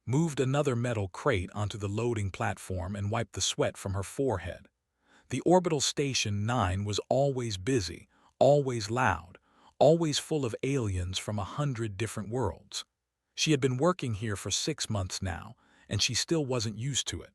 moved another metal crate onto the loading platform and wiped the sweat from her forehead. The orbital station 9 was always busy, always loud, always full of aliens from 100 different worlds. She had been working here for 6 months now, and she still wasn't used to it.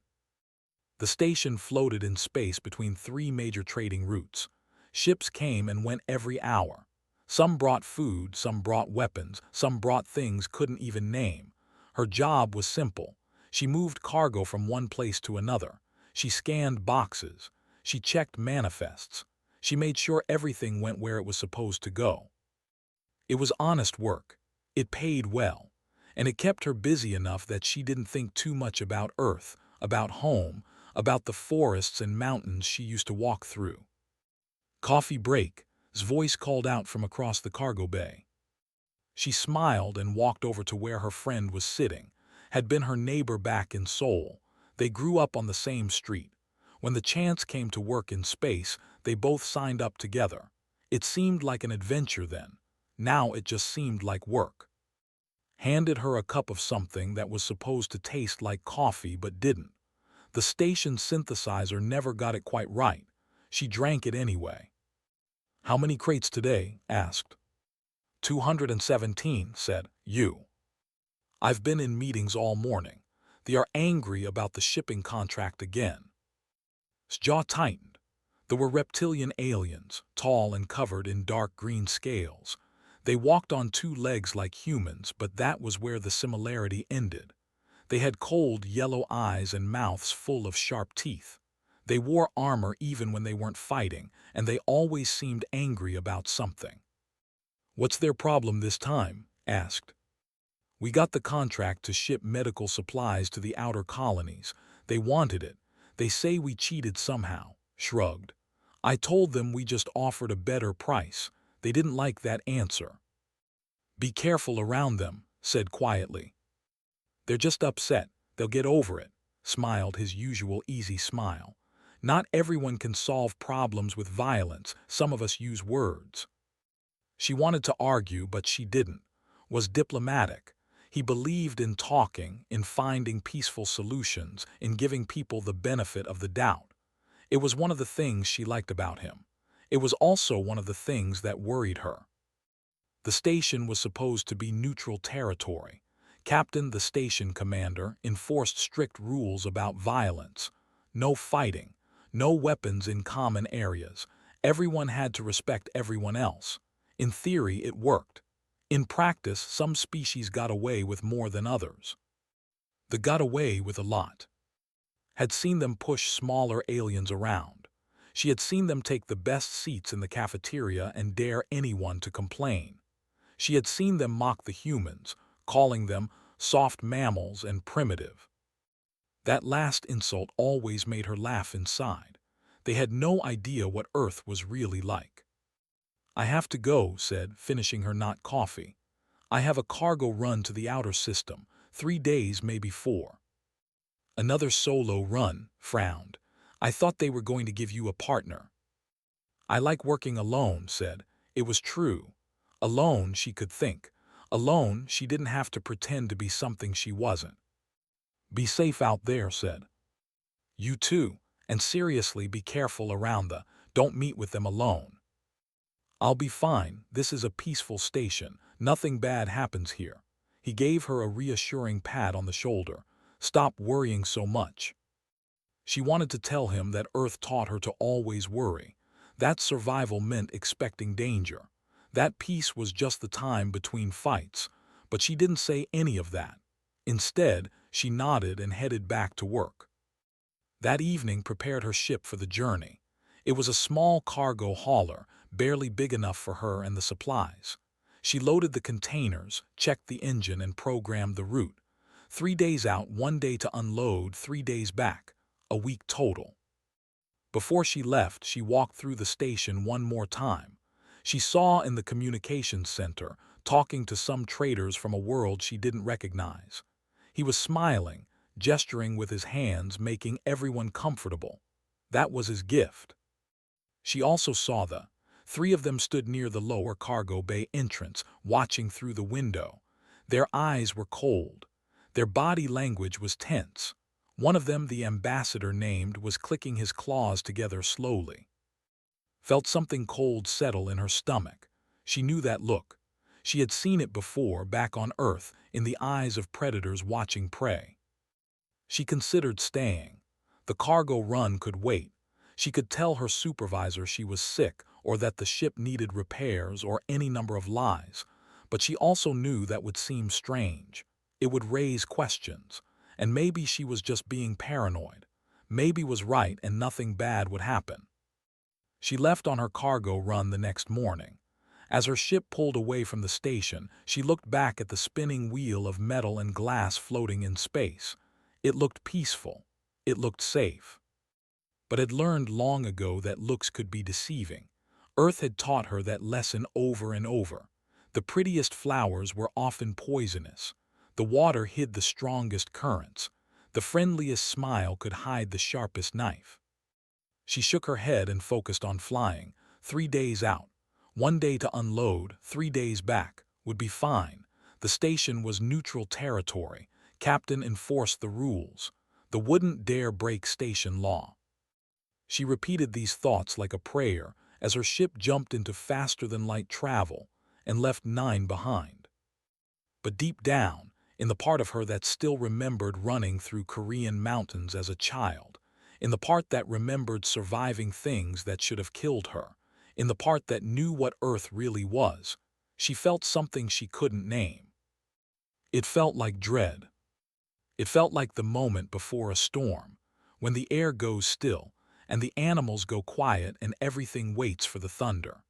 The station floated in space between 3 major trading routes. Ships came and went every hour. Some brought food, some brought weapons, some brought things couldn't even name. Her job was simple. She moved cargo from one place to another. She scanned boxes. She checked manifests. She made sure everything went where it was supposed to go. It was honest work. It paid well. And it kept her busy enough that she didn't think too much about Earth, about home, about the forests and mountains she used to walk through. "Coffee break," his voice called out from across the cargo bay. She smiled and walked over to where her friend was sitting, had been her neighbor back in Seoul. They grew up on the same street. When the chance came to work in space, they both signed up together. It seemed like an adventure then. Now it just seemed like work. Handed her a cup of something that was supposed to taste like coffee but didn't. The station synthesizer never got it quite right. She drank it anyway. "How many crates today?" asked. 217, said you. "I've been in meetings all morning. They are angry about the shipping contract again." His jaw tightened. There were reptilian aliens, tall and covered in dark green scales. They walked on 2 legs like humans, but that was where the similarity ended. They had cold yellow eyes and mouths full of sharp teeth. They wore armor even when they weren't fighting, and they always seemed angry about something. "What's their problem this time?" asked. "We got the contract to ship medical supplies to the outer colonies. They wanted it. They say we cheated somehow." Shrugged. "I told them we just offered a better price. They didn't like that answer." "Be careful around them," said quietly. "They're just upset. They'll get over it," smiled his usual easy smile. "Not everyone can solve problems with violence. Some of us use words." She wanted to argue, but she didn't. Was diplomatic. He believed in talking, in finding peaceful solutions, in giving people the benefit of the doubt. It was one of the things she liked about him. It was also one of the things that worried her. The station was supposed to be neutral territory. Captain, the station commander, enforced strict rules about violence. No fighting. No weapons in common areas. Everyone had to respect everyone else. In theory, it worked. In practice, some species got away with more than others. They got away with a lot. Had seen them push smaller aliens around. She had seen them take the best seats in the cafeteria and dare anyone to complain. She had seen them mock the humans, calling them soft mammals and primitive. That last insult always made her laugh inside. They had no idea what Earth was really like. "I have to go," said, finishing her not coffee. "I have a cargo run to the outer system, 3 days, maybe 4. "Another solo run," frowned. "I thought they were going to give you a partner." "I like working alone," said. It was true. Alone, she could think. Alone, she didn't have to pretend to be something she wasn't. "Be safe out there," said. "You too, and seriously be careful around don't meet with them alone." "I'll be fine. This is a peaceful station. Nothing bad happens here." He gave her a reassuring pat on the shoulder. "Stop worrying so much." She wanted to tell him that Earth taught her to always worry. That survival meant expecting danger. That peace was just the time between fights. But she didn't say any of that. Instead, she nodded and headed back to work. That evening prepared her ship for the journey. It was a small cargo hauler, barely big enough for her and the supplies. She loaded the containers, checked the engine, and programmed the route. 3 days out, 1 day to unload, 3 days back. A week total. Before she left, she walked through the station one more time. She saw in the communications center, talking to some traders from a world she didn't recognize. He was smiling, gesturing with his hands, making everyone comfortable. That was his gift. She also saw 3 of them stood near the lower cargo bay entrance, watching through the window. Their eyes were cold. Their body language was tense. One of them, the ambassador named, was clicking his claws together slowly. Felt something cold settle in her stomach. She knew that look. She had seen it before, back on Earth, in the eyes of predators watching prey. She considered staying. The cargo run could wait. She could tell her supervisor she was sick or that the ship needed repairs or any number of lies, but she also knew that would seem strange. It would raise questions, and maybe she was just being paranoid. Maybe was right and nothing bad would happen. She left on her cargo run the next morning. As her ship pulled away from the station, she looked back at the spinning wheel of metal and glass floating in space. It looked peaceful. It looked safe. But had learned long ago that looks could be deceiving. Earth had taught her that lesson over and over. The prettiest flowers were often poisonous. The water hid the strongest currents. The friendliest smile could hide the sharpest knife. She shook her head and focused on flying. 3 days out. 1 day to unload, 3 days back. Would be fine. The station was neutral territory. Captain enforced the rules. The wouldn't dare break station law. She repeated these thoughts like a prayer as her ship jumped into faster-than-light travel and left 9 behind. But deep down, in the part of her that still remembered running through Korean mountains as a child, in the part that remembered surviving things that should have killed her, in the part that knew what Earth really was, she felt something she couldn't name. It felt like dread. It felt like the moment before a storm, when the air goes still, and the animals go quiet and everything waits for the thunder.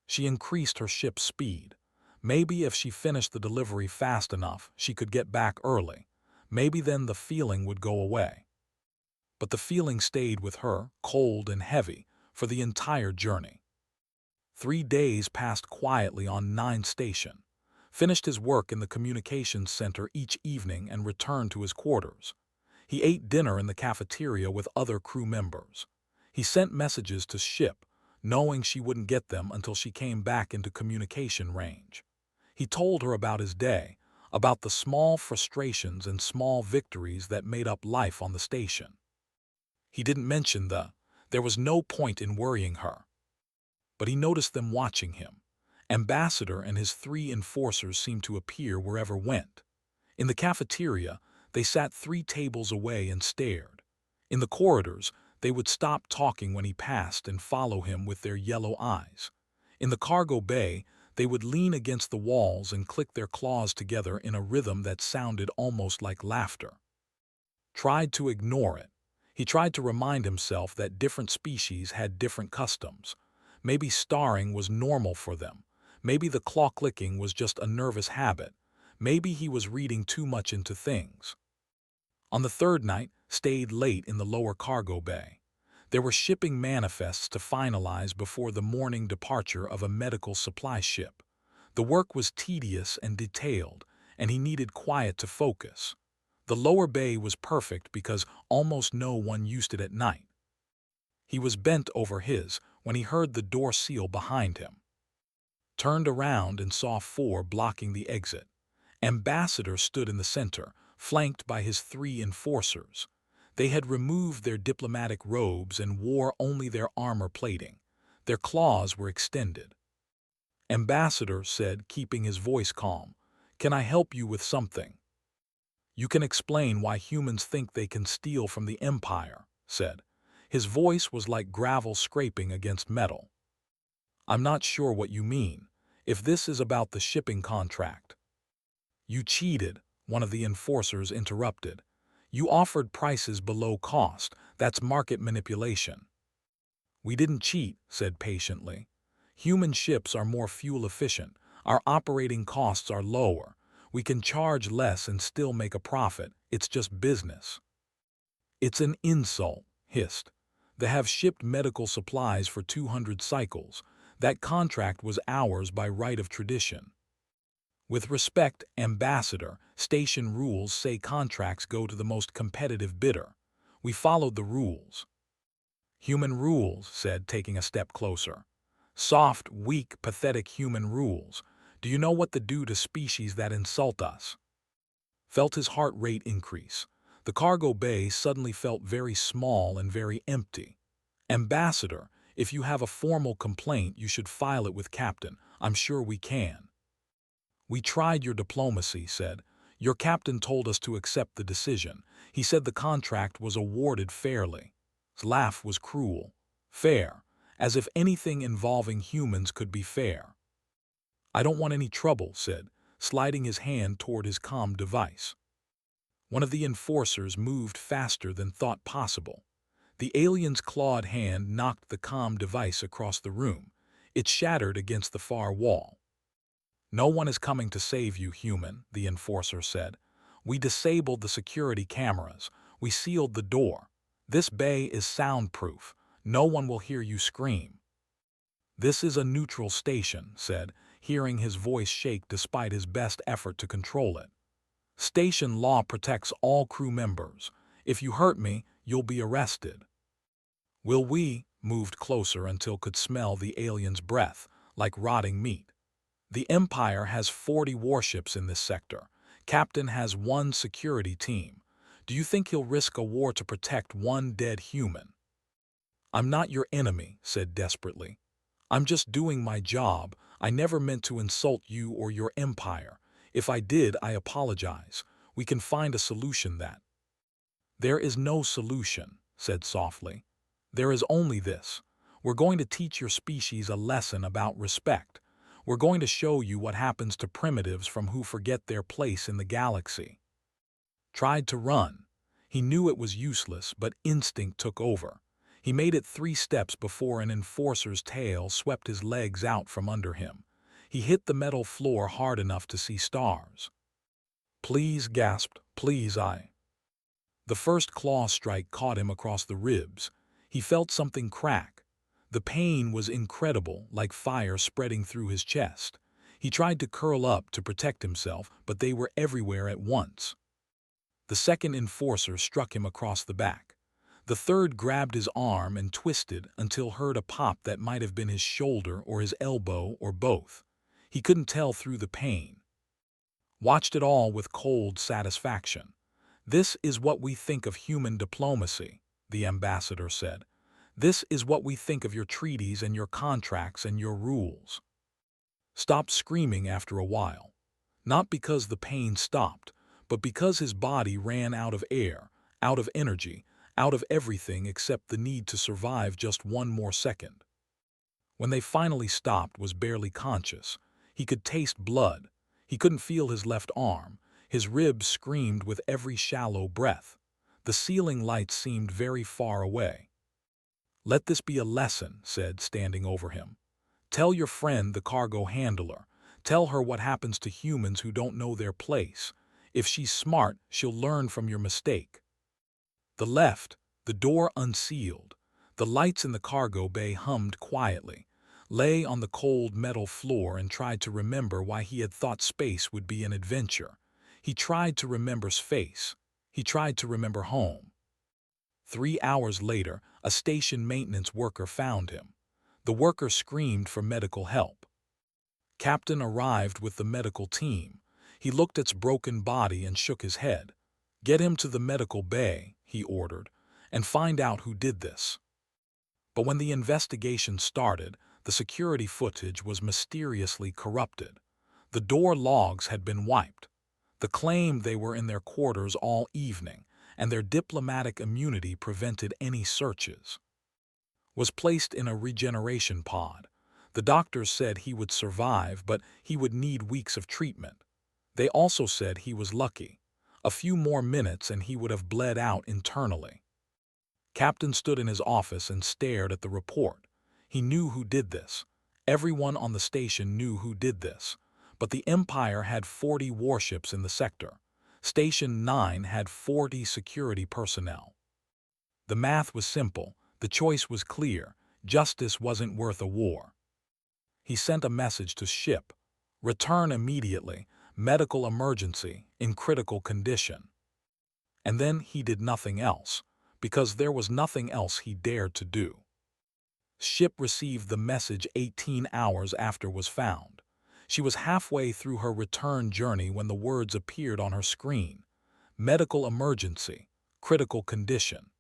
She increased her ship's speed. Maybe if she finished the delivery fast enough, she could get back early. Maybe then the feeling would go away. But the feeling stayed with her, cold and heavy, for the entire journey. 3 days passed quietly on 9 station. Finished his work in the communications center each evening and returned to his quarters. He ate dinner in the cafeteria with other crew members. He sent messages to ship, knowing she wouldn't get them until she came back into communication range. He told her about his day, about the small frustrations and small victories that made up life on the station. He didn't mention there was no point in worrying her. But he noticed them watching him. Ambassador and his 3 enforcers seemed to appear wherever went. In the cafeteria, they sat 3 tables away and stared. In the corridors, they would stop talking when he passed and follow him with their yellow eyes. In the cargo bay, they would lean against the walls and click their claws together in a rhythm that sounded almost like laughter. Tried to ignore it. He tried to remind himself that different species had different customs. Maybe starring was normal for them. Maybe the claw clicking was just a nervous habit. Maybe he was reading too much into things. On the 3rd night, stayed late in the lower cargo bay. There were shipping manifests to finalize before the morning departure of a medical supply ship. The work was tedious and detailed, and he needed quiet to focus. The lower bay was perfect because almost no one used it at night. He was bent over his when he heard the door seal behind him. Turned around and saw 4 blocking the exit. Ambassador stood in the center, flanked by his 3 enforcers. They had removed their diplomatic robes and wore only their armor plating. Their claws were extended. Ambassador said, keeping his voice calm, "Can I help you with something?" "You can explain why humans think they can steal from the Empire," said. His voice was like gravel scraping against metal. "I'm not sure what you mean, if this is about the shipping contract." "You cheated," one of the enforcers interrupted. "You offered prices below cost. That's market manipulation." "We didn't cheat," said patiently. "Human ships are more fuel efficient. Our operating costs are lower. We can charge less and still make a profit. It's just business." "It's an insult," hissed. "They have shipped medical supplies for 200 cycles. That contract was ours by right of tradition." "With respect, Ambassador, station rules say contracts go to the most competitive bidder. We followed the rules." "Human rules," said, taking a step closer. "Soft, weak, pathetic human rules. Do you know what they do to species that insult us?" felt his heart rate increase. The cargo bay suddenly felt very small and very empty. "Ambassador, if you have a formal complaint, you should file it with Captain. I'm sure we can." "We tried your diplomacy," said. "Your captain told us to accept the decision. He said the contract was awarded fairly." His laugh was cruel. "Fair? As if anything involving humans could be fair." "I don't want any trouble," said, sliding his hand toward his comm device. One of the enforcers moved faster than thought possible. The alien's clawed hand knocked the comm device across the room. It shattered against the far wall. "No one is coming to save you, human," the enforcer said. "We disabled the security cameras. We sealed the door. This bay is soundproof. No one will hear you scream." "This is a neutral station," said, hearing his voice shake despite his best effort to control it. "Station law protects all crew members. If you hurt me, you'll be arrested." "Will we?" moved closer until could smell the alien's breath, like rotting meat. "The Empire has 40 warships in this sector. Captain has 1 security team. Do you think he'll risk a war to protect 1 dead human?" "I'm not your enemy," said desperately. "I'm just doing my job. I never meant to insult you or your empire. If I did, I apologize. We can find a solution that—" "There is no solution," said softly. "There is only this. We're going to teach your species a lesson about respect. We're going to show you what happens to primitives from who forget their place in the galaxy." Tried to run. He knew it was useless, but instinct took over. He made it 3 steps before an enforcer's tail swept his legs out from under him. He hit the metal floor hard enough to see stars. "Please," gasped, "please, I—" The first claw strike caught him across the ribs. He felt something crack. The pain was incredible, like fire spreading through his chest. He tried to curl up to protect himself, but they were everywhere at once. The second enforcer struck him across the back. The third grabbed his arm and twisted until heard a pop that might have been his shoulder or his elbow or both. He couldn't tell through the pain. Watched it all with cold satisfaction. "This is what we think of human diplomacy," the ambassador said. "This is what we think of your treaties and your contracts and your rules." Stopped screaming after a while. Not because the pain stopped, but because his body ran out of air, out of energy, out of everything except the need to survive just 1 more second. When they finally stopped, was barely conscious. He could taste blood. He couldn't feel his left arm. His ribs screamed with every shallow breath. The ceiling lights seemed very far away. "Let this be a lesson," said, standing over him. "Tell your friend, the cargo handler. Tell her what happens to humans who don't know their place. If she's smart, she'll learn from your mistake." The left, the door unsealed. The lights in the cargo bay hummed quietly. Lay on the cold metal floor and tried to remember why he had thought space would be an adventure. He tried to remember space. He tried to remember home. 3 hours later, a station maintenance worker found him. The worker screamed for medical help. Captain arrived with the medical team. He looked at its broken body and shook his head. "Get him to the medical bay," he ordered, "and find out who did this." But when the investigation started, the security footage was mysteriously corrupted. The door logs had been wiped. The claim they were in their quarters all evening, and their diplomatic immunity prevented any searches. Was placed in a regeneration pod. The doctors said he would survive, but he would need weeks of treatment. They also said he was lucky. A few more minutes and he would have bled out internally. Captain stood in his office and stared at the report. He knew who did this. Everyone on the station knew who did this. But the Empire had 40 warships in the sector. Station 9 had 40 security personnel. The math was simple. The choice was clear. Justice wasn't worth a war. He sent a message to ship. "Return immediately. Medical emergency, in critical condition." And then he did nothing else, because there was nothing else he dared to do. Ship received the message 18 hours after was found. She was halfway through her return journey when the words appeared on her screen. Medical emergency. Critical condition.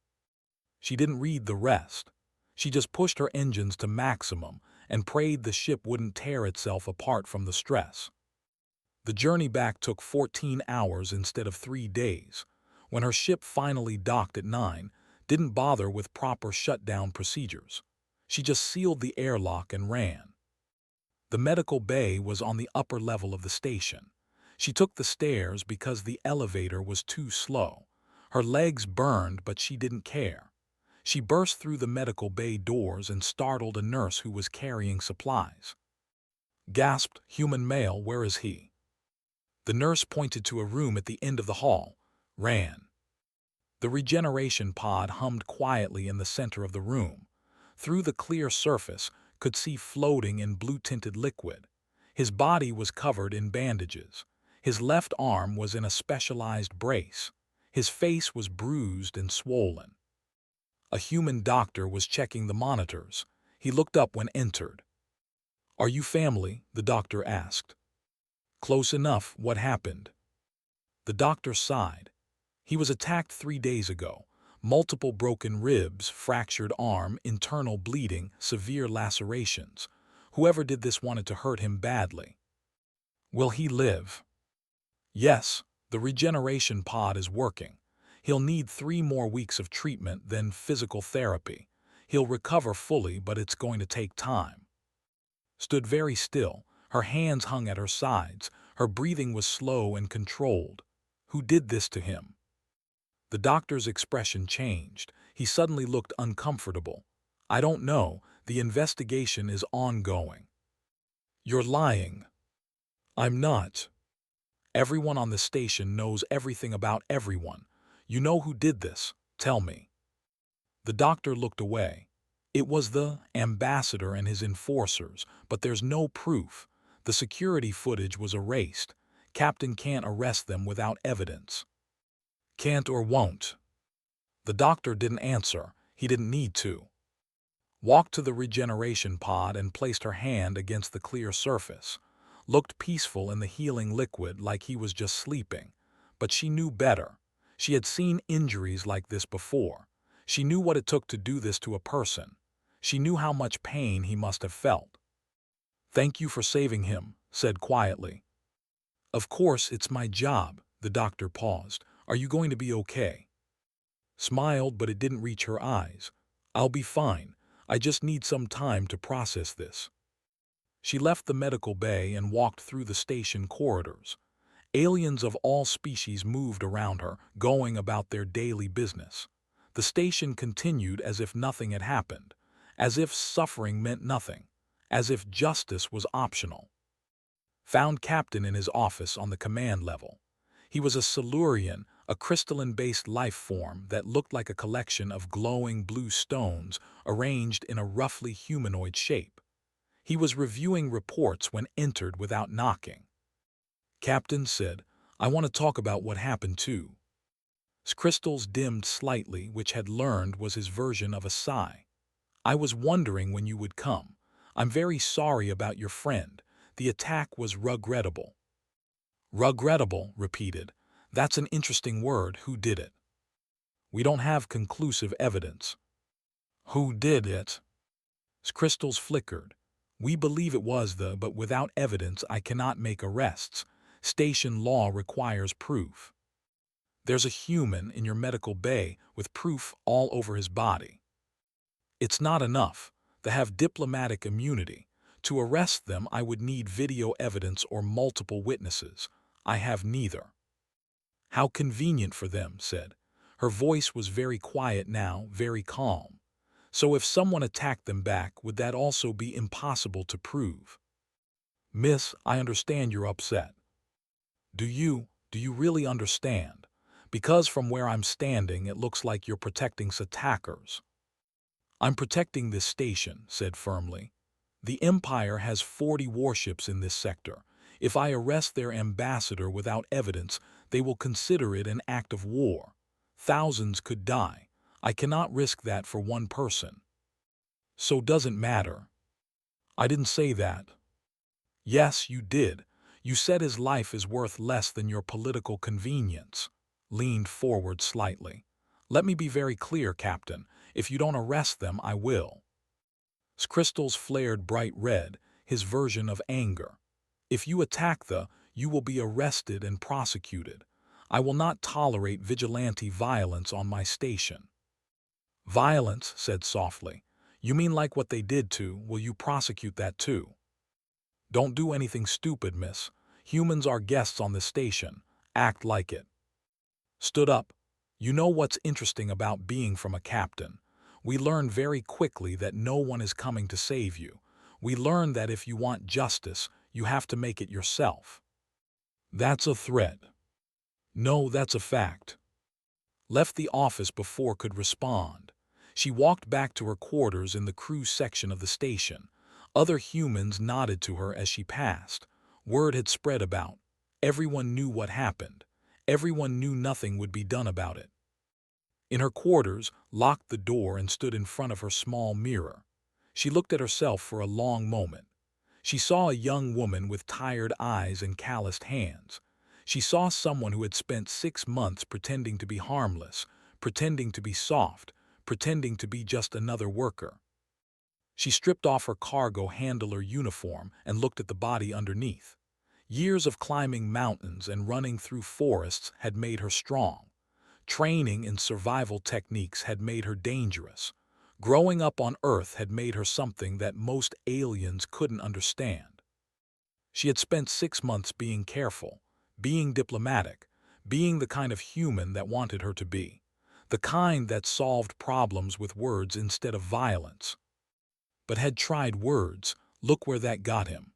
She didn't read the rest. She just pushed her engines to maximum and prayed the ship wouldn't tear itself apart from the stress. The journey back took 14 hours instead of 3 days. When her ship finally docked at 9, didn't bother with proper shutdown procedures. She just sealed the airlock and ran. The medical bay was on the upper level of the station. She took the stairs because the elevator was too slow. Her legs burned, but she didn't care. She burst through the medical bay doors and startled a nurse who was carrying supplies. Gasped, "Human male, where is he?" The nurse pointed to a room at the end of the hall. Ran. The regeneration pod hummed quietly in the center of the room. Through the clear surface, could see floating in blue-tinted liquid. His body was covered in bandages. His left arm was in a specialized brace. His face was bruised and swollen. A human doctor was checking the monitors. He looked up when entered. "Are you family?" the doctor asked. "Close enough. What happened?" The doctor sighed. He was attacked 3 days ago. Multiple broken ribs, fractured arm, internal bleeding, severe lacerations. Whoever did this wanted to hurt him badly. "Will he live?" "Yes, the regeneration pod is working. He'll need 3 more weeks of treatment, then physical therapy. He'll recover fully, but it's going to take time." Stood very still. Her hands hung at her sides. Her breathing was slow and controlled. Who did this to him? The doctor's expression changed. He suddenly looked uncomfortable. "I don't know. The investigation is ongoing." "You're lying." "I'm not. Everyone on the station knows everything about everyone. You know who did this. Tell me." The doctor looked away. "It was the ambassador and his enforcers, but there's no proof. The security footage was erased. Captain can't arrest them without evidence." "Can't or won't?" The doctor didn't answer. He didn't need to. Walked to the regeneration pod and placed her hand against the clear surface. Looked peaceful in the healing liquid, like he was just sleeping. But she knew better. She had seen injuries like this before. She knew what it took to do this to a person. She knew how much pain he must have felt. "Thank you for saving him," said quietly. "Of course, it's my job." The doctor paused. "Are you going to be okay?" Smiled, but it didn't reach her eyes. "I'll be fine. I just need some time to process this." She left the medical bay and walked through the station corridors. Aliens of all species moved around her, going about their daily business. The station continued as if nothing had happened, as if suffering meant nothing, as if justice was optional. Found Captain in his office on the command level. He was a Silurian, a crystalline-based life form that looked like a collection of glowing blue stones arranged in a roughly humanoid shape. He was reviewing reports when entered without knocking. "Captain said, I want to talk about what happened too." His crystals dimmed slightly, which had learned was his version of a sigh. "I was wondering when you would come. I'm very sorry about your friend. The attack was regrettable." "Regrettable," repeated. "That's an interesting word. Who did it?" "We don't have conclusive evidence." "Who did it?" His crystals flickered. "We believe it was but without evidence I cannot make arrests. Station law requires proof." "There's a human in your medical bay with proof all over his body." "It's not enough. They have diplomatic immunity. To arrest them, I would need video evidence or multiple witnesses. I have neither." "How convenient for them," said. Her voice was very quiet now, very calm. "So if someone attacked them back, would that also be impossible to prove?" "Miss, I understand you're upset." Do you really understand? Because from where I'm standing, it looks like you're protecting attackers." "I'm protecting this station," said firmly. "The Empire has 40 warships in this sector. If I arrest their ambassador without evidence, they will consider it an act of war. Thousands could die. I cannot risk that for one person." "So doesn't matter." "I didn't say that." Yes, you did. You said his life is worth less than your political convenience. Leaned forward slightly. Let me be very clear, Captain. If you don't arrest them, I will. Crystals flared bright red, his version of anger. If you attack you will be arrested and prosecuted. I will not tolerate vigilante violence on my station. Violence, said softly. You mean like what they did to, will you prosecute that too? Don't do anything stupid, miss. Humans are guests on the station. Act like it. Stood up. You know what's interesting about being from a captain? We learn very quickly that no one is coming to save you. We learn that if you want justice, you have to make it yourself. That's a threat. No, that's a fact. Left the office before could respond. She walked back to her quarters in the crew section of the station. Other humans nodded to her as she passed. Word had spread about. Everyone knew what happened. Everyone knew nothing would be done about it. In her quarters, locked the door and stood in front of her small mirror. She looked at herself for a long moment. She saw a young woman with tired eyes and calloused hands. She saw someone who had spent 6 months pretending to be harmless, pretending to be soft, pretending to be just another worker. She stripped off her cargo handler uniform and looked at the body underneath. Years of climbing mountains and running through forests had made her strong. Training in survival techniques had made her dangerous. Growing up on Earth had made her something that most aliens couldn't understand. She had spent 6 months being careful, being diplomatic, being the kind of human that wanted her to be, the kind that solved problems with words instead of violence. But had tried words, look where that got him.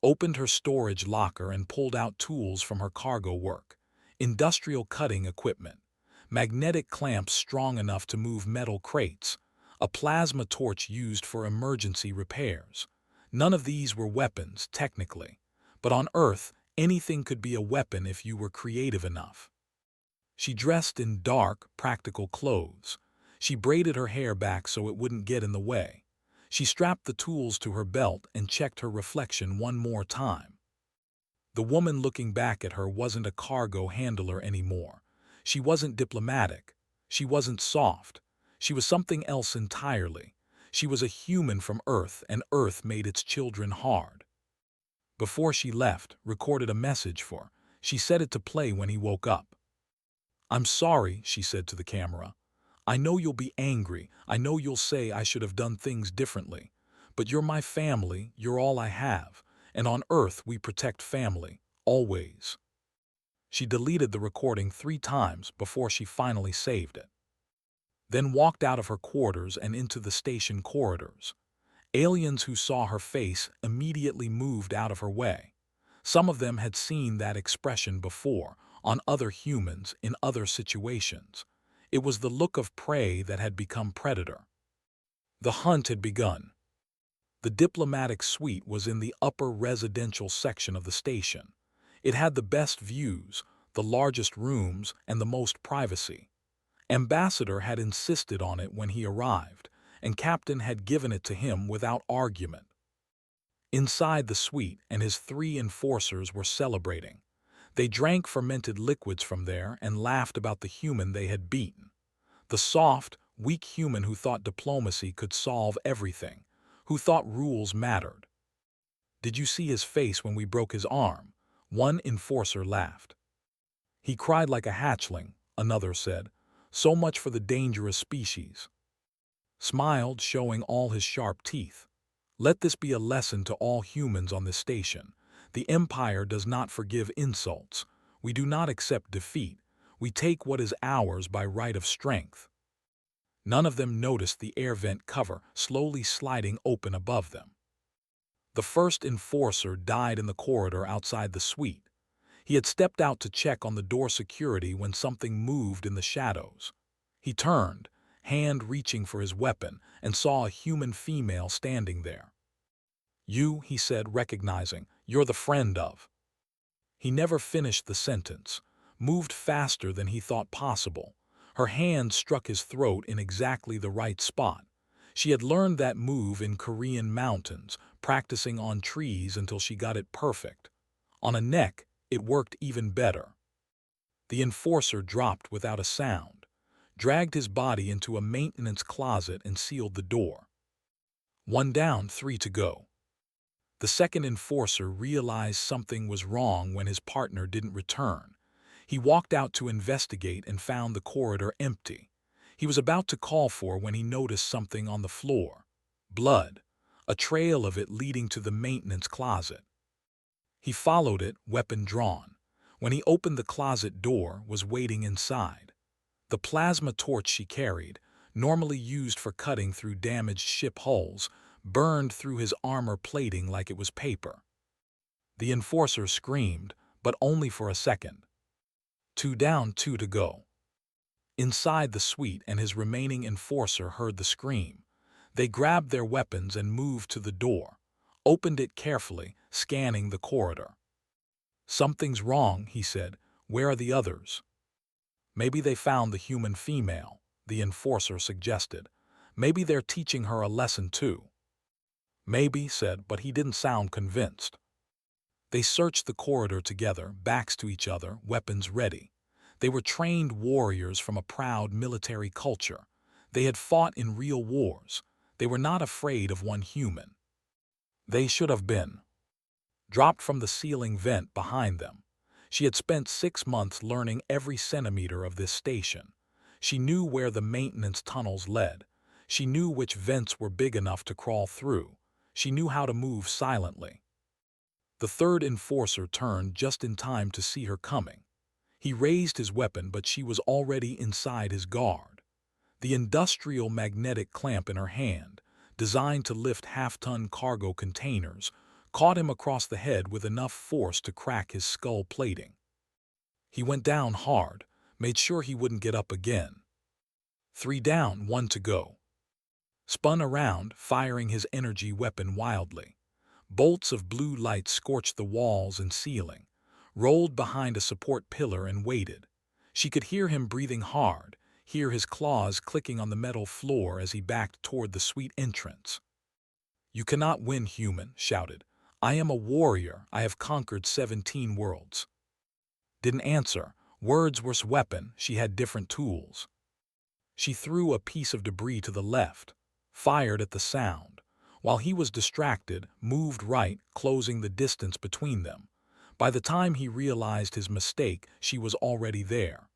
Opened her storage locker and pulled out tools from her cargo work, industrial cutting equipment, magnetic clamps strong enough to move metal crates, a plasma torch used for emergency repairs. None of these were weapons, technically, but on Earth, anything could be a weapon if you were creative enough. She dressed in dark, practical clothes. She braided her hair back so it wouldn't get in the way. She strapped the tools to her belt and checked her reflection one more time. The woman looking back at her wasn't a cargo handler anymore. She wasn't diplomatic. She wasn't soft. She was something else entirely. She was a human from Earth, and Earth made its children hard. Before she left, recorded a message for. She set it to play when he woke up. I'm sorry, she said to the camera. I know you'll be angry. I know you'll say I should have done things differently. But you're my family, you're all I have. And on Earth we protect family, always. She deleted the recording 3 times before she finally saved it. Then walked out of her quarters and into the station corridors. Aliens who saw her face immediately moved out of her way. Some of them had seen that expression before, on other humans in other situations. It was the look of prey that had become predator. The hunt had begun. The diplomatic suite was in the upper residential section of the station. It had the best views, the largest rooms, and the most privacy. Ambassador had insisted on it when he arrived, and Captain had given it to him without argument. Inside the suite and his 3 enforcers were celebrating. They drank fermented liquids from there and laughed about the human they had beaten. The soft, weak human who thought diplomacy could solve everything, who thought rules mattered. Did you see his face when we broke his arm? One enforcer laughed. He cried like a hatchling, another said. So much for the dangerous species. Smiled, showing all his sharp teeth. Let this be a lesson to all humans on this station. The Empire does not forgive insults. We do not accept defeat. We take what is ours by right of strength. None of them noticed the air vent cover slowly sliding open above them. The first enforcer died in the corridor outside the suite. He had stepped out to check on the door security when something moved in the shadows. He turned, hand reaching for his weapon, and saw a human female standing there. You, he said, recognizing, you're the friend of. He never finished the sentence, moved faster than he thought possible. Her hand struck his throat in exactly the right spot. She had learned that move in Korean mountains, practicing on trees until she got it perfect. On a neck, it worked even better. The enforcer dropped without a sound, dragged his body into a maintenance closet and sealed the door. 1 down, 3 to go. The second enforcer realized something was wrong when his partner didn't return. He walked out to investigate and found the corridor empty. He was about to call for when he noticed something on the floor. Blood, a trail of it leading to the maintenance closet. He followed it, weapon drawn. When he opened the closet door, was waiting inside. The plasma torch she carried, normally used for cutting through damaged ship hulls, burned through his armor plating like it was paper. The enforcer screamed, but only for a second. 2 down, 2 to go. Inside the suite, and his remaining enforcer heard the scream. They grabbed their weapons and moved to the door, opened it carefully, scanning the corridor. "Something's wrong," he said. "Where are the others?" "Maybe they found the human female," the enforcer suggested. "Maybe they're teaching her a lesson too." "Maybe," said, but he didn't sound convinced. They searched the corridor together, backs to each other, weapons ready. They were trained warriors from a proud military culture. They had fought in real wars. They were not afraid of one human. They should have been. Dropped from the ceiling vent behind them. She had spent 6 months learning every centimeter of this station. She knew where the maintenance tunnels led. She knew which vents were big enough to crawl through. She knew how to move silently. The third enforcer turned just in time to see her coming. He raised his weapon, but she was already inside his guard. The industrial magnetic clamp in her hand, designed to lift half-ton cargo containers, caught him across the head with enough force to crack his skull plating. He went down hard, made sure he wouldn't get up again. 3 down, 1 to go. Spun around, firing his energy weapon wildly. Bolts of blue light scorched the walls and ceiling, rolled behind a support pillar and waited. She could hear him breathing hard, hear his claws clicking on the metal floor as he backed toward the suite entrance. "You cannot win, human," shouted. "I am a warrior. I have conquered 17 worlds." Didn't answer. Words were weapon. She had different tools. She threw a piece of debris to the left, fired at the sound. While he was distracted, moved right, closing the distance between them. By the time he realized his mistake, she was already there.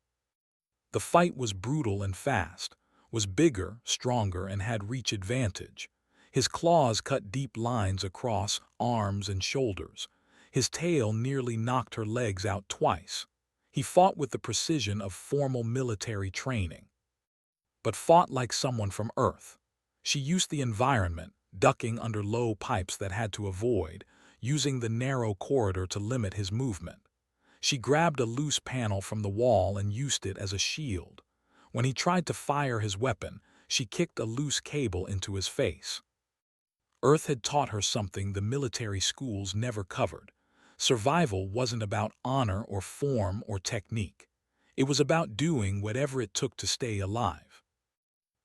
The fight was brutal and fast, was bigger, stronger, and had reach advantage. His claws cut deep lines across arms and shoulders. His tail nearly knocked her legs out twice. He fought with the precision of formal military training, but fought like someone from Earth. She used the environment, ducking under low pipes that had to avoid, using the narrow corridor to limit his movement. She grabbed a loose panel from the wall and used it as a shield. When he tried to fire his weapon, she kicked a loose cable into his face. Earth had taught her something the military schools never covered. Survival wasn't about honor or form or technique. It was about doing whatever it took to stay alive.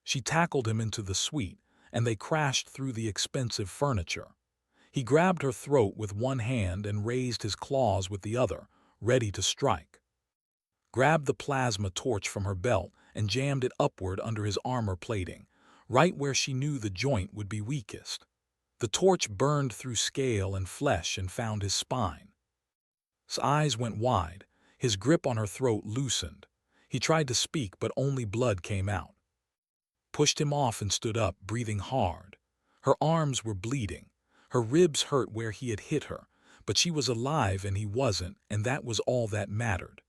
She tackled him into the suite, and they crashed through the expensive furniture. He grabbed her throat with one hand and raised his claws with the other, ready to strike. Grabbed the plasma torch from her belt and jammed it upward under his armor plating, right where she knew the joint would be weakest. The torch burned through scale and flesh and found his spine. His eyes went wide, his grip on her throat loosened. He tried to speak, but only blood came out. Pushed him off and stood up, breathing hard. Her arms were bleeding. Her ribs hurt where he had hit her, but she was alive and he wasn't, and that was all that mattered.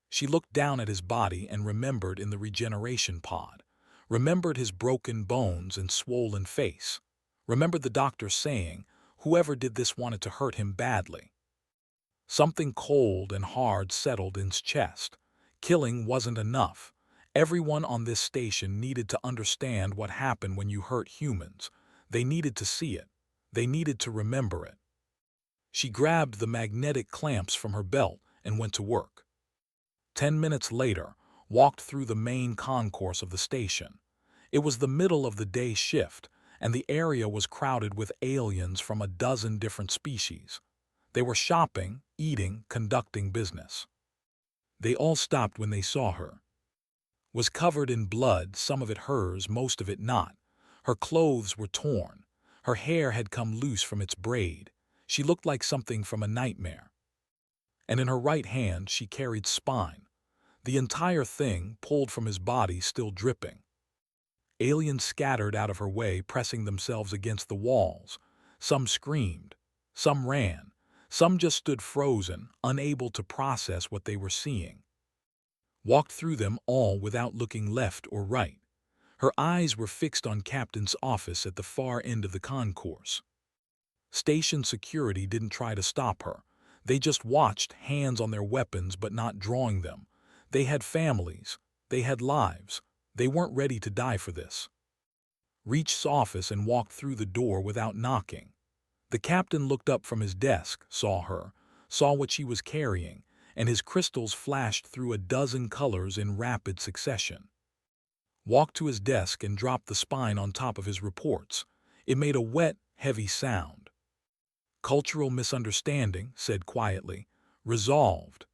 She looked down at his body and remembered in the regeneration pod, remembered his broken bones and swollen face, remembered the doctor saying, whoever did this wanted to hurt him badly. Something cold and hard settled in his chest. Killing wasn't enough. Everyone on this station needed to understand what happened when you hurt humans. They needed to see it. They needed to remember it. She grabbed the magnetic clamps from her belt and went to work. 10 minutes later, walked through the main concourse of the station. It was the middle of the day shift, and the area was crowded with aliens from a dozen different species. They were shopping, eating, conducting business. They all stopped when they saw her. Was covered in blood, some of it hers, most of it not. Her clothes were torn. Her hair had come loose from its braid. She looked like something from a nightmare. And in her right hand she carried Spine, the entire thing pulled from his body, still dripping. Aliens scattered out of her way, pressing themselves against the walls. Some screamed, some ran, some just stood frozen, unable to process what they were seeing. Walked through them all without looking left or right. Her eyes were fixed on Captain's office at the far end of the concourse. Station security didn't try to stop her. They just watched, hands on their weapons but not drawing them. They had families. They had lives. They weren't ready to die for this. Reached office and walked through the door without knocking. The captain looked up from his desk, saw her, saw what she was carrying, and his crystals flashed through a dozen colors in rapid succession. Walked to his desk and dropped the Spine on top of his reports. It made a wet, heavy sound. Cultural misunderstanding, said quietly. Resolved.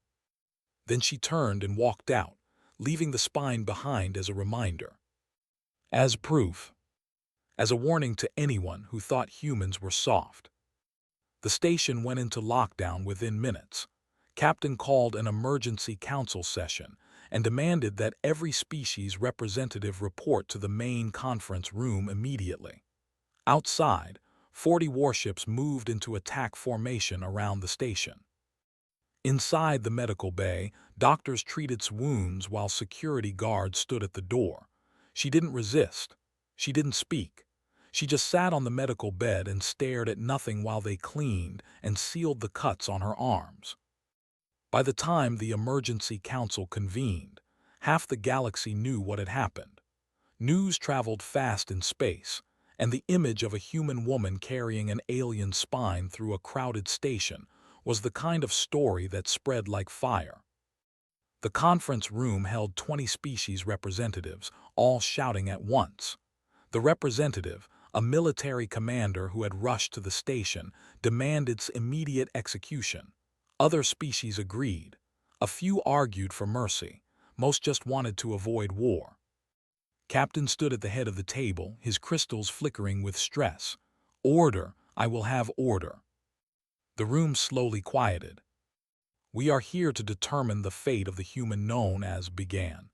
Then she turned and walked out, leaving the Spine behind as a reminder. As proof. As a warning to anyone who thought humans were soft. The station went into lockdown within minutes. Captain called an emergency council session and demanded that every species representative report to the main conference room immediately. Outside, 40 warships moved into attack formation around the station. Inside the medical bay, doctors treated wounds while security guards stood at the door. She didn't resist. She didn't speak. She just sat on the medical bed and stared at nothing while they cleaned and sealed the cuts on her arms. By the time the emergency council convened, half the galaxy knew what had happened. News traveled fast in space, and the image of a human woman carrying an alien spine through a crowded station was the kind of story that spread like fire. The conference room held 20 species representatives, all shouting at once. The representative, a military commander who had rushed to the station, demanded its immediate execution. Other species agreed. A few argued for mercy. Most just wanted to avoid war. Captain stood at the head of the table, his crystals flickering with stress. Order, I will have order. The room slowly quieted. We are here to determine the fate of the human known as began.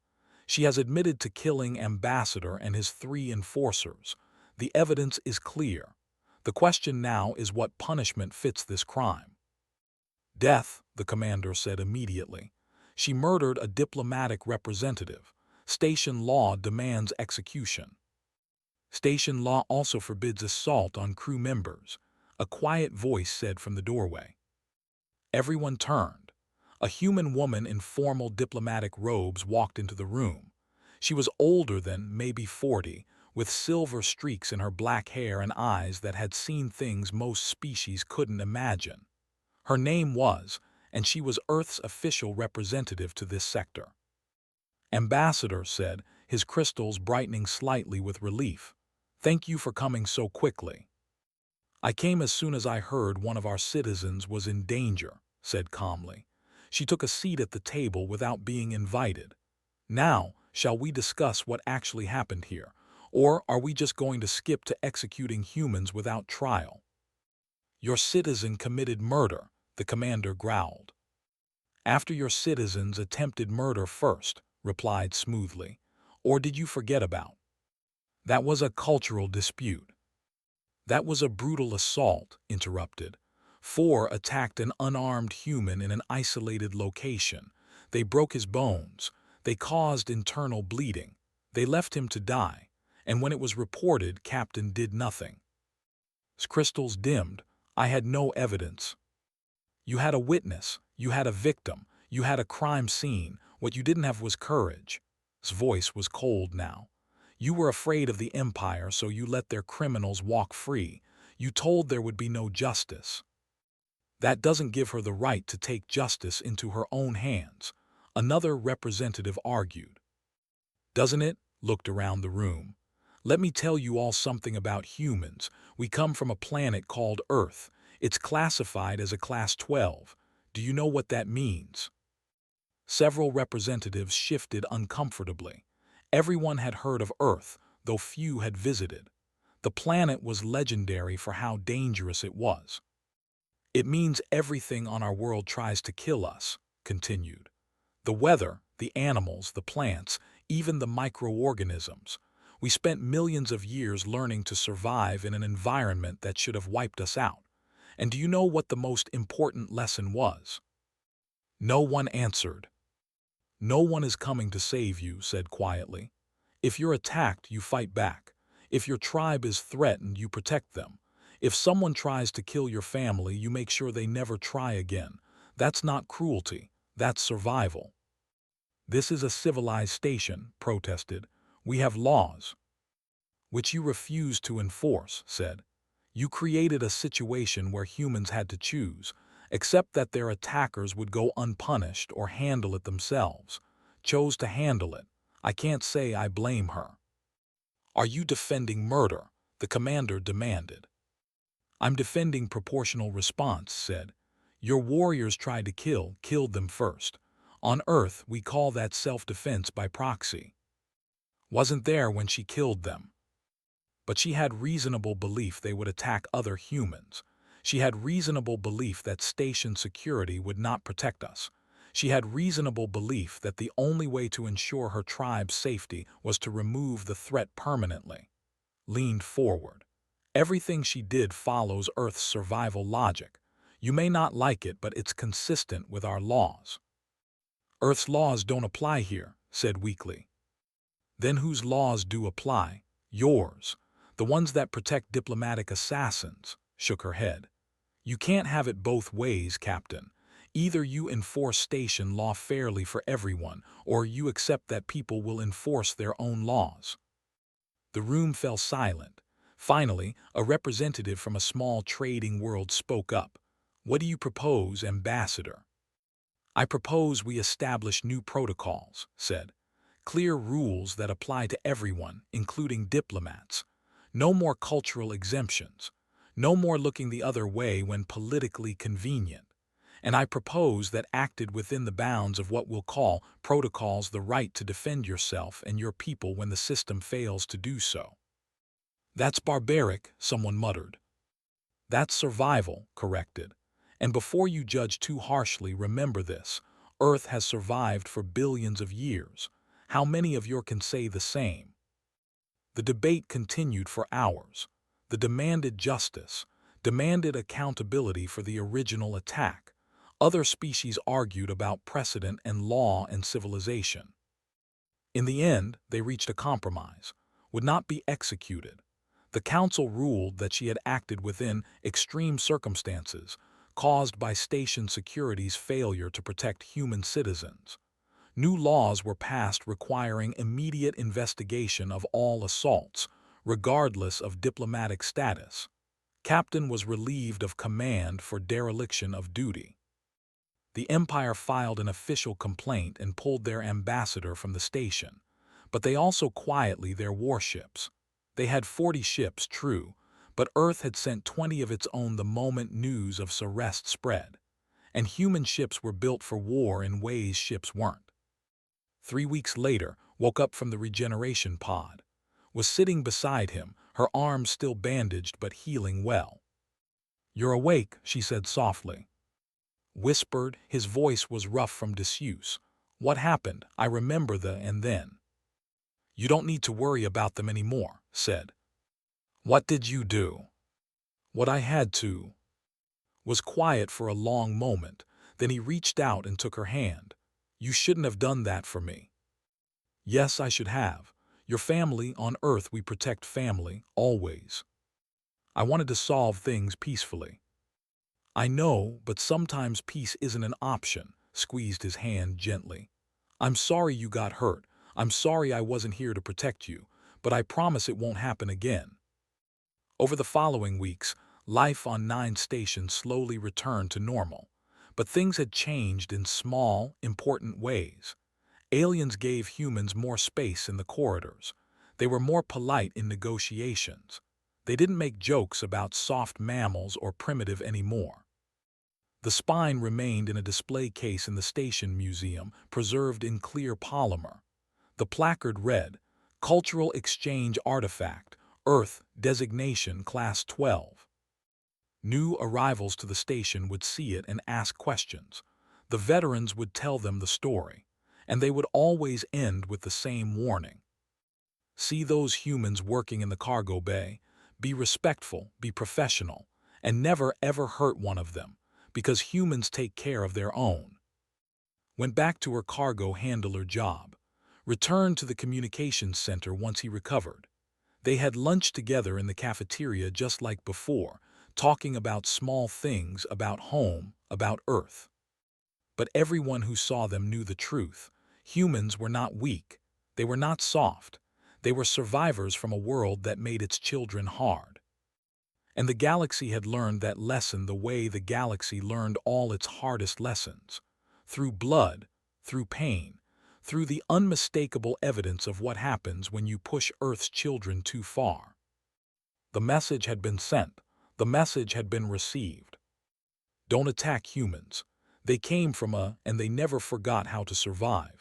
She has admitted to killing Ambassador and his 3 enforcers. The evidence is clear. The question now is what punishment fits this crime. Death, the commander said immediately. She murdered a diplomatic representative. Station law demands execution. Station law also forbids assault on crew members, a quiet voice said from the doorway. Everyone turned. A human woman in formal diplomatic robes walked into the room. She was older than maybe 40, with silver streaks in her black hair and eyes that had seen things most species couldn't imagine. Her name was, and she was Earth's official representative to this sector. Ambassador said, his crystals brightening slightly with relief. Thank you for coming so quickly. I came as soon as I heard one of our citizens was in danger, said calmly. She took a seat at the table without being invited. Now, shall we discuss what actually happened here, or are we just going to skip to executing humans without trial? Your citizen committed murder, the commander growled. After your citizens attempted murder first, replied smoothly. Or did you forget about? That was a cultural dispute. That was a brutal assault, interrupted. 4 attacked an unarmed human in an isolated location. They broke his bones. They caused internal bleeding. They left him to die. And when it was reported, Captain did nothing. His crystals dimmed. I had no evidence. You had a witness. You had a victim. You had a crime scene. What you didn't have was courage. His voice was cold now. You were afraid of the Empire, so you let their criminals walk free. You told there would be no justice. That doesn't give her the right to take justice into her own hands, another representative argued. Doesn't it? Looked around the room. Let me tell you all something about humans. We come from a planet called Earth. It's classified as a Class 12. Do you know what that means? Several representatives shifted uncomfortably. Everyone had heard of Earth, though few had visited. The planet was legendary for how dangerous it was. It means everything on our world tries to kill us, continued. The weather, the animals, the plants, even the microorganisms. We spent millions of years learning to survive in an environment that should have wiped us out. And do you know what the most important lesson was? No one answered. No one is coming to save you, said quietly. If you're attacked, you fight back. If your tribe is threatened, you protect them. If someone tries to kill your family, you make sure they never try again. That's not cruelty. That's survival. This is a civilized station, protested. We have laws. Which you refuse to enforce, said. You created a situation where humans had to choose, accept that their attackers would go unpunished or handle it themselves. Chose to handle it. I can't say I blame her. Are you defending murder? The commander demanded. I'm defending proportional response, said. Your warriors tried to killed them first. On Earth, we call that self-defense by proxy. Wasn't there when she killed them. But she had reasonable belief they would attack other humans. She had reasonable belief that station security would not protect us. She had reasonable belief that the only way to ensure her tribe's safety was to remove the threat permanently. Leaned forward. Everything she did follows Earth's survival logic. You may not like it, but it's consistent with our laws. Earth's laws don't apply here, said weakly. Then whose laws do apply? Yours. The ones that protect diplomatic assassins, shook her head. You can't have it both ways, Captain. Either you enforce station law fairly for everyone, or you accept that people will enforce their own laws. The room fell silent. Finally, a representative from a small trading world spoke up. What do you propose, Ambassador? I propose we establish new protocols, said. Clear rules that apply to everyone, including diplomats. No more cultural exemptions. No more looking the other way when politically convenient. And I propose that acted within the bounds of what we'll call protocols the right to defend yourself and your people when the system fails to do so. That's barbaric, someone muttered. That's survival, corrected. And before you judge too harshly, remember this. Earth has survived for billions of years. How many of you can say the same? The debate continued for hours. The demanded justice, demanded accountability for the original attack. Other species argued about precedent and law and civilization. In the end, they reached a compromise. Would not be executed. The council ruled that she had acted within extreme circumstances caused by station security's failure to protect human citizens. New laws were passed requiring immediate investigation of all assaults, regardless of diplomatic status. Captain was relieved of command for dereliction of duty. The Empire filed an official complaint and pulled their ambassador from the station, but they also quietly their warships. They had 40 ships, true, but Earth had sent 20 of its own the moment news of arrest spread, and human ships were built for war in ways ships weren't. 3 weeks later, woke up from the regeneration pod. Was sitting beside him, her arms still bandaged but healing well. You're awake, she said softly. Whispered, his voice was rough from disuse. What happened? I remember the and then. You don't need to worry about them anymore, said. What did you do? What I had to. Was quiet for a long moment, then he reached out and took her hand. You shouldn't have done that for me. Yes, I should have. Your family, on Earth we protect family, always. I wanted to solve things peacefully. I know, but sometimes peace isn't an option, squeezed his hand gently. I'm sorry you got hurt. I'm sorry I wasn't here to protect you, but I promise it won't happen again. Over the following weeks, life on 9 stations slowly returned to normal, but things had changed in small, important ways. Aliens gave humans more space in the corridors. They were more polite in negotiations. They didn't make jokes about soft mammals or primitive anymore. The spine remained in a display case in the station museum, preserved in clear polymer. The placard read, "Cultural Exchange Artifact, Earth, Designation Class 12. New arrivals to the station would see it and ask questions. The veterans would tell them the story, and they would always end with the same warning. See those humans working in the cargo bay? Be respectful, be professional, and never ever hurt one of them, because humans take care of their own." Went back to her cargo handler job. Returned to the communications center once he recovered. They had lunch together in the cafeteria just like before, talking about small things, about home, about Earth. But everyone who saw them knew the truth. Humans were not weak. They were not soft. They were survivors from a world that made its children hard. And the galaxy had learned that lesson the way the galaxy learned all its hardest lessons. Through blood, through pain, through the unmistakable evidence of what happens when you push Earth's children too far. The message had been sent. The message had been received. Don't attack humans. They came from and they never forgot how to survive.